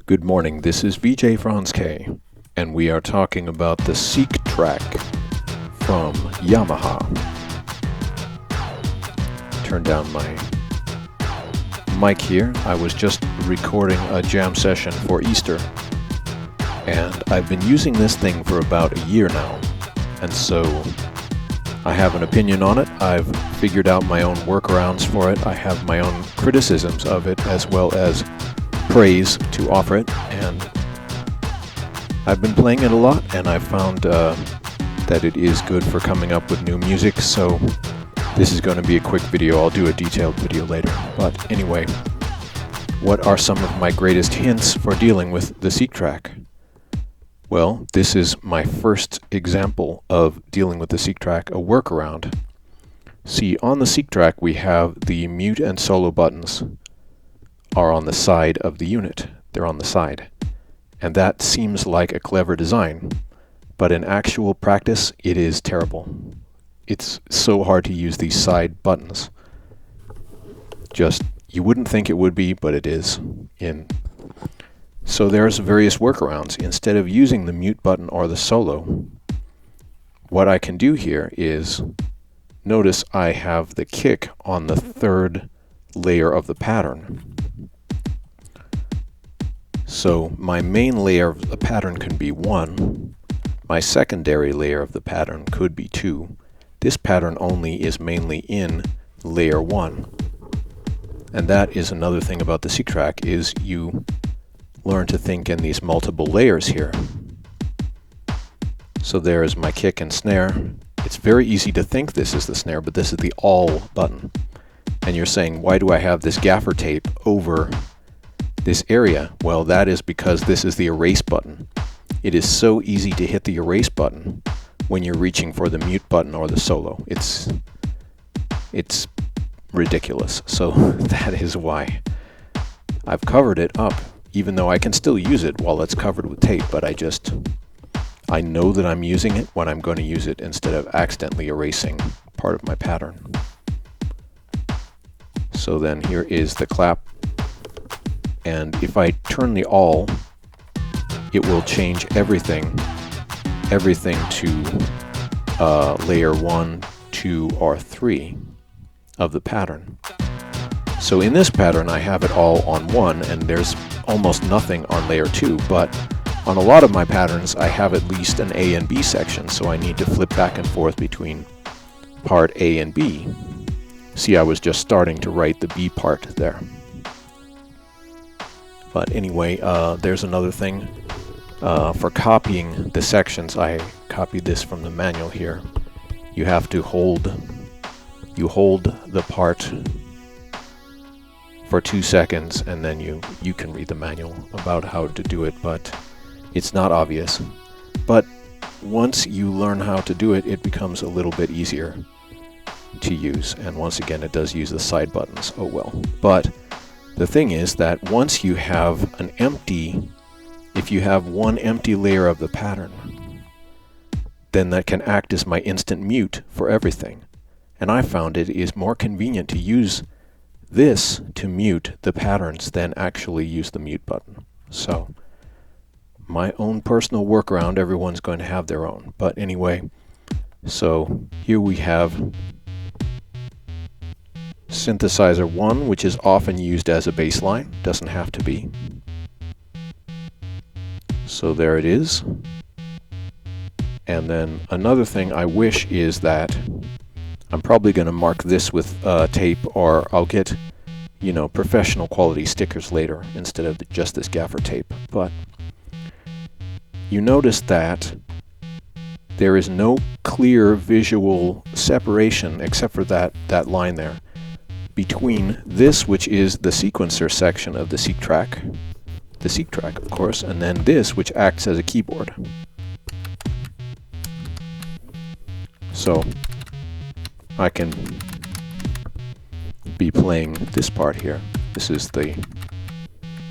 Good morning, this is VJ Franz K, and we are talking about the SEQ TRAK from Yamaha. Turn down my mic here. I was just recording a jam session for Easter, and I've been using this thing for about a year now, and so I have an opinion on it. I've figured out my own workarounds for it. I have my own criticisms of it as well as praise to offer it, and I've been playing it a lot, and I've found that it is good for coming up with new music, so this is going to be a quick video. I'll do a detailed video later. But anyway, what are some of my greatest hints for dealing with the SEQ TRAK? Well, this is my first example of dealing with the SEQ TRAK, a workaround. See, on the SEQ TRAK we have the mute and solo buttons are on the side of the unit. They're on the side. And that seems like a clever design, but in actual practice it is terrible. It's so hard to use these side buttons. Just, you wouldn't think it would be, but it is. So there's various workarounds. Instead of using the mute button or the solo, what I can do here is, notice I have the kick on the third layer of the pattern. So my main layer of the pattern can be 1. My secondary layer of the pattern could be 2. This pattern only is mainly in layer 1. And that is another thing about the SEQ TRAK, is you learn to think in these multiple layers here. So there is my kick and snare. It's very easy to think this is the snare, but this is the all button. And you're saying, why do I have this gaffer tape over this area? Well, that is because this is the erase button. It is so easy to hit the erase button when you're reaching for the mute button or the solo. It's ridiculous. So that is why I've covered it up, even though I can still use it while it's covered with tape, but I know that I'm using it when I'm going to use it instead of accidentally erasing part of my pattern. So then here is the clap. And if I turn the all, it will change everything to layer 1, 2, or 3 of the pattern. So in this pattern I have it all on 1, and there's almost nothing on layer 2, but on a lot of my patterns I have at least an A and B section, so I need to flip back and forth between part A and B. See, I was just starting to write the B part there. But anyway, there's another thing. For copying the sections, I copied this from the manual here. You have to hold the part for 2 seconds, and then you can read the manual about how to do it, but it's not obvious. But once you learn how to do it, it becomes a little bit easier to use. And once again, it does use the side buttons. Oh well. But the thing is that once you have if you have one empty layer of the pattern, then that can act as my instant mute for everything. And I found it is more convenient to use this to mute the patterns than actually use the mute button. So my own personal workaround, everyone's going to have their own. But anyway, so here we have synthesizer 1, which is often used as a bass line. Doesn't have to be. So there it is. And then another thing I wish is that I'm probably going to mark this with tape, or I'll get, professional quality stickers later instead of just this gaffer tape. But you notice that there is no clear visual separation except for that line there between this, which is the sequencer section of the SEQ TRAK, of course, and then this, which acts as a keyboard. So I can be playing this part here. This is the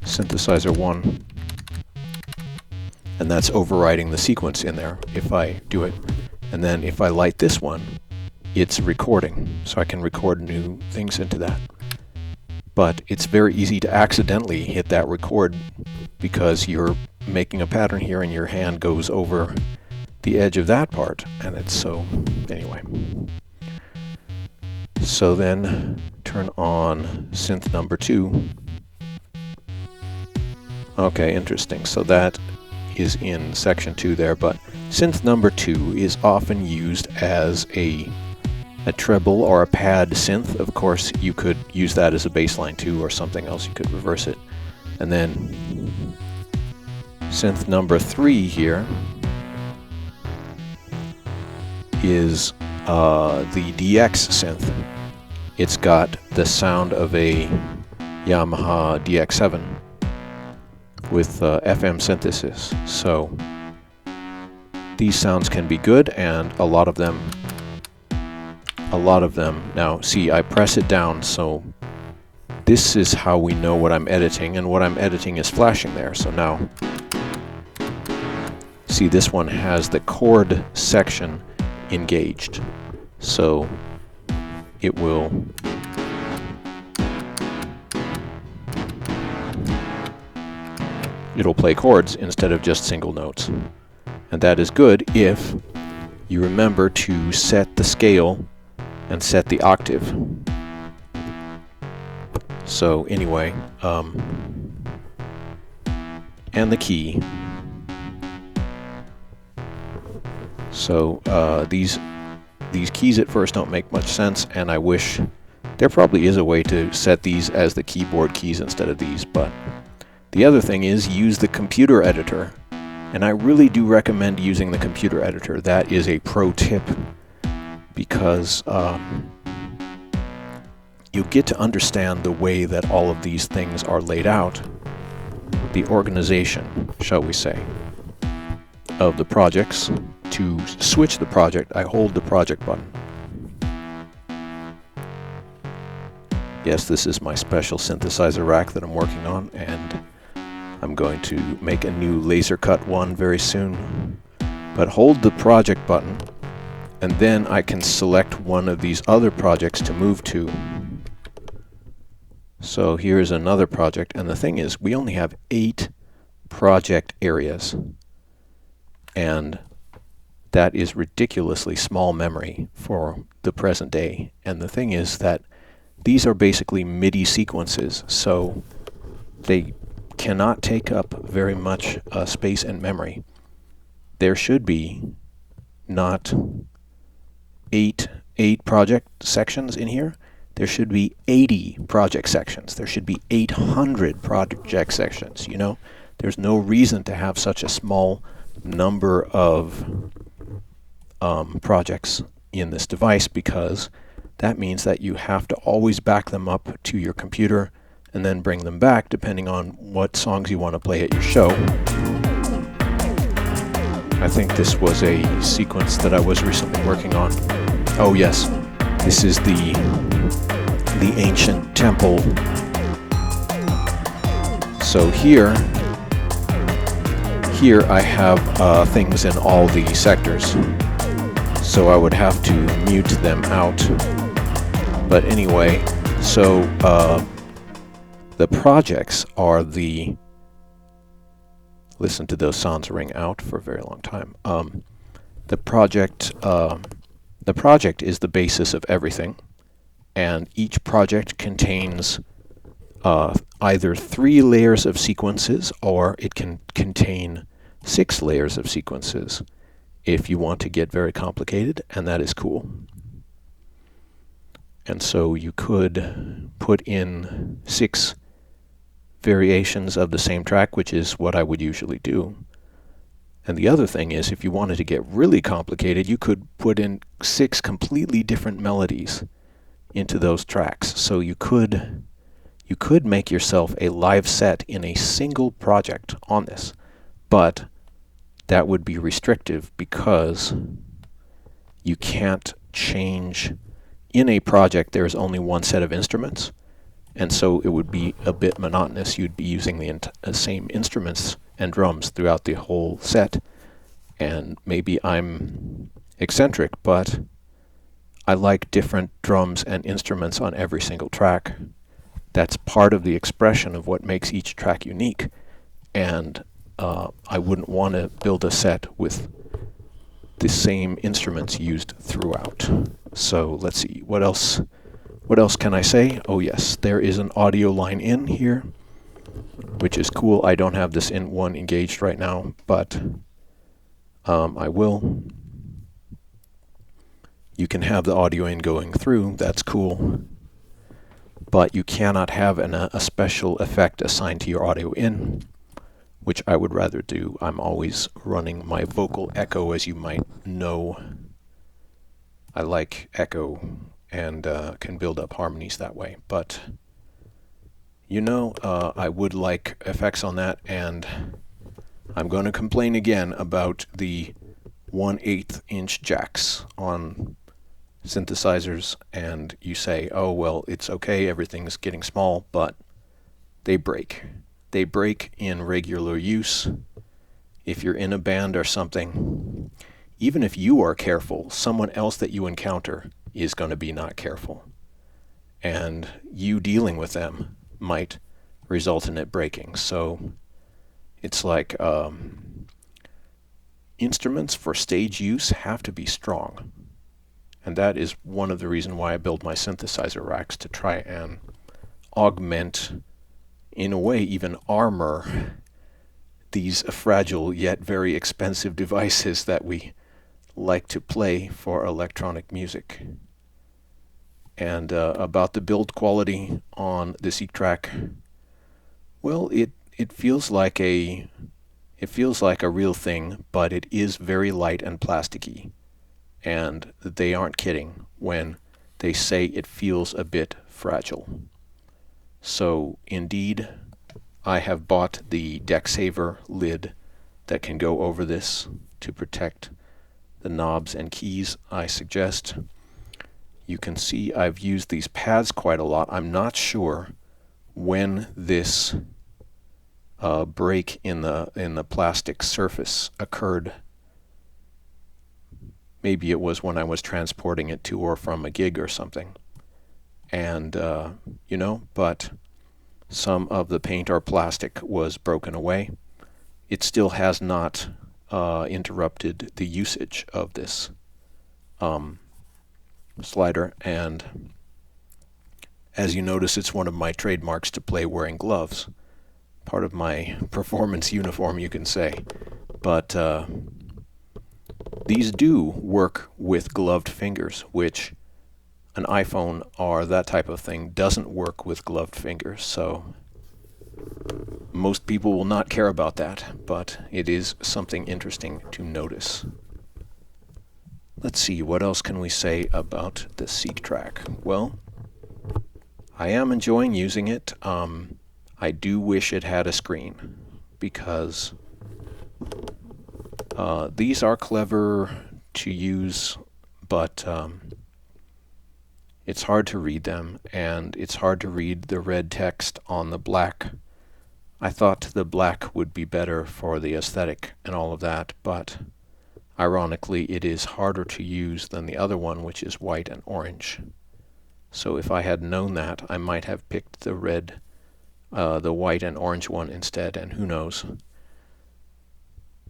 synthesizer 1, and that's overriding the sequence in there if I do it. And then if I light this one, it's recording, so I can record new things into that. but it's very easy to accidentally hit that record because you're making a pattern here and your hand goes over the edge of that part, and it's so anyway. So then turn on synth number 2. Okay, interesting. So that is in section 2 there, but synth number 2 is often used as a treble or a pad synth. Of course, you could use that as a bass line too, or something else. You could reverse it. And then synth number 3 here is the DX synth. It's got the sound of a Yamaha DX7 with FM synthesis. So these sounds can be good, and a lot of them, now see, I press it down, so this is how we know what I'm editing, and what I'm editing is flashing there. So now, see, this one has the chord section engaged, so it'll play chords instead of just single notes. And that is good if you remember to set the scale and set the octave. So anyway, and the key. So these keys at first don't make much sense, and I wish there probably is a way to set these as the keyboard keys instead of these, but the other thing is use the computer editor, and I really do recommend using the computer editor. That is a pro tip, because you get to understand the way that all of these things are laid out, the organization, shall we say, of the projects. To switch the project, I hold the project button. Yes, this is my special synthesizer rack that I'm working on, and I'm going to make a new laser cut one very soon. But hold the project button, and then I can select one of these other projects to move to. So here's another project, and the thing is, we only have 8 project areas, and that is ridiculously small memory for the present day. And the thing is that these are basically MIDI sequences, so they cannot take up very much space and memory. There should be not 8 project sections in here. There should be 80 project sections. There should be 800 project sections, you know? There's no reason to have such a small number of projects in this device, because that means that you have to always back them up to your computer and then bring them back depending on what songs you want to play at your show. I think this was a sequence that I was recently working on. Oh yes, this is the ancient temple. So here I have things in all the sectors, so I would have to mute them out. But anyway, so the projects are the, listen to those sounds ring out for a very long time. The project is the basis of everything, and each project contains either 3 layers of sequences, or it can contain 6 layers of sequences if you want to get very complicated, and that is cool. And so you could put in 6 variations of the same track, which is what I would usually do. And the other thing is, if you wanted to get really complicated, you could put in 6 completely different melodies into those tracks. So you could make yourself a live set in a single project on this, but that would be restrictive because you can't change. In a project, there's only one set of instruments, and so it would be a bit monotonous. You'd be using the same instruments and drums throughout the whole set. And maybe I'm eccentric, but I like different drums and instruments on every single track. That's part of the expression of what makes each track unique. And I wouldn't want to build a set with the same instruments used throughout. So let's see, what else can I say? Oh yes, there is an audio line in here, which is cool. I don't have this in one engaged right now, but I will. You can have the audio in going through, that's cool. But you cannot have a special effect assigned to your audio in, which I would rather do. I'm always running my vocal echo, as you might know. I like echo and can build up harmonies that way. But, I would like effects on that, and I'm going to complain again about the 1/8 inch jacks on synthesizers, and you say, oh, well, it's okay, everything's getting small, but they break. They break in regular use. If you're in a band or something, even if you are careful, someone else that you encounter is going to be not careful. And you dealing with them might result in it breaking. So it's like instruments for stage use have to be strong. And that is one of the reasons why I build my synthesizer racks, to try and augment, in a way, even armor these fragile yet very expensive devices that we like to play for electronic music. And about the build quality on the SEQ TRAK, well, it feels like a real thing, but it is very light and plasticky. And they aren't kidding when they say it feels a bit fragile. So indeed, I have bought the deck saver lid that can go over this to protect the knobs and keys I suggest. You can see I've used these pads quite a lot. I'm not sure when this break in the plastic surface occurred. Maybe it was when I was transporting it to or from a gig or something. And, but some of the paint or plastic was broken away. It still has not interrupted the usage of this slider. And as you notice, it's one of my trademarks to play wearing gloves. Part of my performance uniform, you can say. But these do work with gloved fingers, which an iPhone or that type of thing doesn't work with gloved fingers. So most people will not care about that, but it is something interesting to notice. Let's see, what else can we say about the SEQ TRAK? Well, I am enjoying using it. I do wish it had a screen, because these are clever to use, but it's hard to read them, and it's hard to read the red text on the black. I thought the black would be better for the aesthetic and all of that, but ironically it is harder to use than the other one, which is white and orange. So if I had known that, I might have picked the white and orange one instead, and who knows.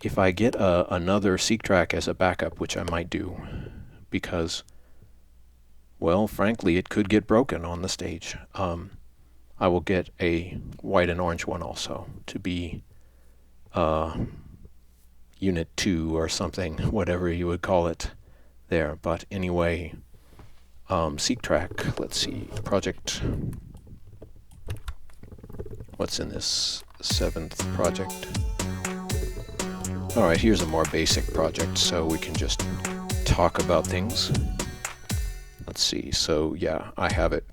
If I get another SEQ TRAK as a backup, which I might do, because, well, frankly, it could get broken on the stage. I will get a white and orange one also, to be Unit 2 or something, whatever you would call it there. But anyway, SEQ TRAK, let's see, project, what's in this 7th project? Alright, here's a more basic project, so we can just talk about things. Let's see, so yeah, I have it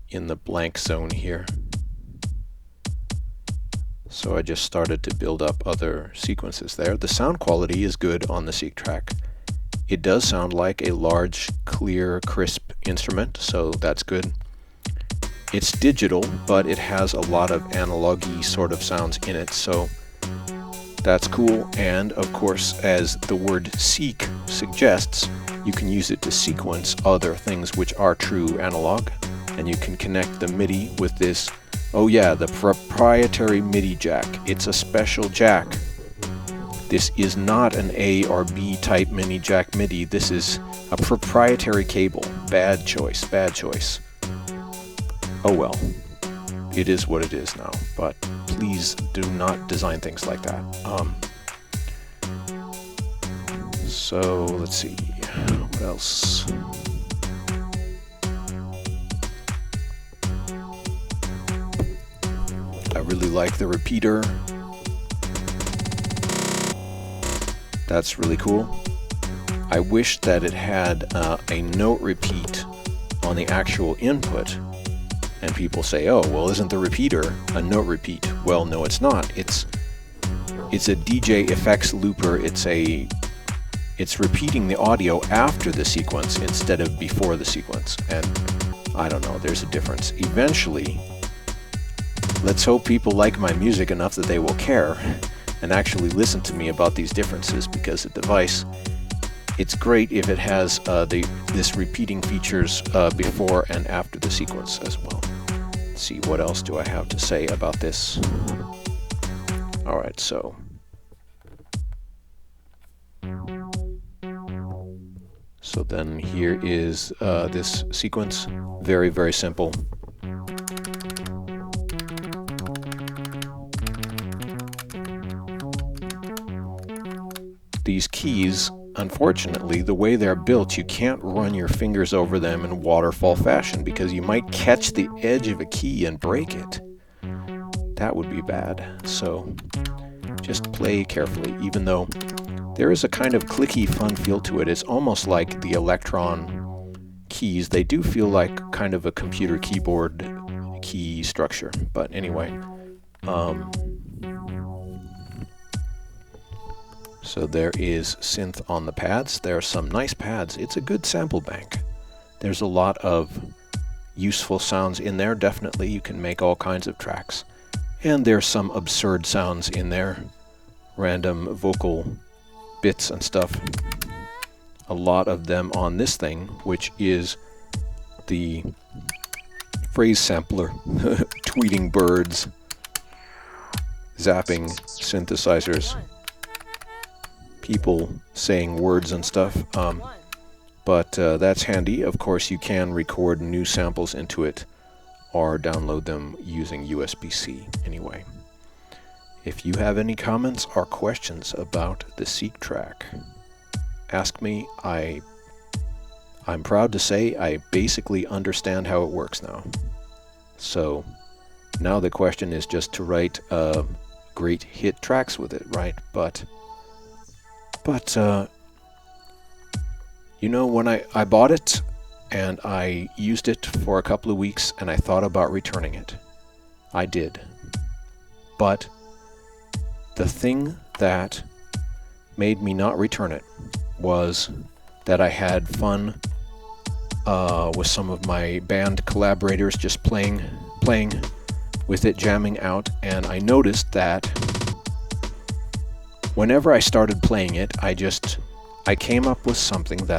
in the blank zone here. So I just started to build up other sequences there. The sound quality is good on the SEQ TRAK. It does sound like a large, clear, crisp instrument, so that's good. It's digital, but it has a lot of analog-y sort of sounds in it, so that's cool. And of course, as the word seek suggests, you can use it to sequence other things which are true analog. and you can connect the MIDI with this. Oh yeah, the proprietary MIDI jack. It's a special jack. This is not an A or B type mini jack MIDI. This is a proprietary cable. Bad choice, bad choice. Oh well, it is what it is now, but please do not design things like that. So let's see, what else? I really like the repeater. That's really cool. I wish that it had a note repeat on the actual input. And people say, oh, well, isn't the repeater a note repeat? Well, no, it's not. It's a DJ effects looper. It's repeating the audio after the sequence instead of before the sequence. And I don't know, there's a difference. Eventually, let's hope people like my music enough that they will care and actually listen to me about these differences, because the device, it's great if it has this repeating features before and after the sequence as well. Let's see, what else do I have to say about this? Alright, so then here is this sequence. Very, very simple. These keys, unfortunately, the way they're built, you can't run your fingers over them in waterfall fashion because you might catch the edge of a key and break it. That would be bad. So just play carefully, even though there is a kind of clicky fun feel to it. It's almost like the Electron keys. They do feel like kind of a computer keyboard key structure. But anyway, so there is Synth on the pads. There are some nice pads. It's a good sample bank. There's a lot of useful sounds in there. Definitely, you can make all kinds of tracks. And there's some absurd sounds in there. Random vocal bits and stuff. A lot of them on this thing, which is the phrase sampler. Tweeting birds. Zapping synthesizers. People saying words and stuff, but that's handy. Of course, you can record new samples into it or download them using USB-C. Anyway, if you have any comments or questions about the SEQ TRAK, ask me. I'm proud to say I basically understand how it works now. So now the question is just to write great hit tracks with it, right? But you know, when I bought it and I used it for a couple of weeks and I thought about returning it. I did. But the thing that made me not return it was that I had fun with some of my band collaborators, just playing with it, jamming out, and I noticed that whenever I started playing it, I came up with something that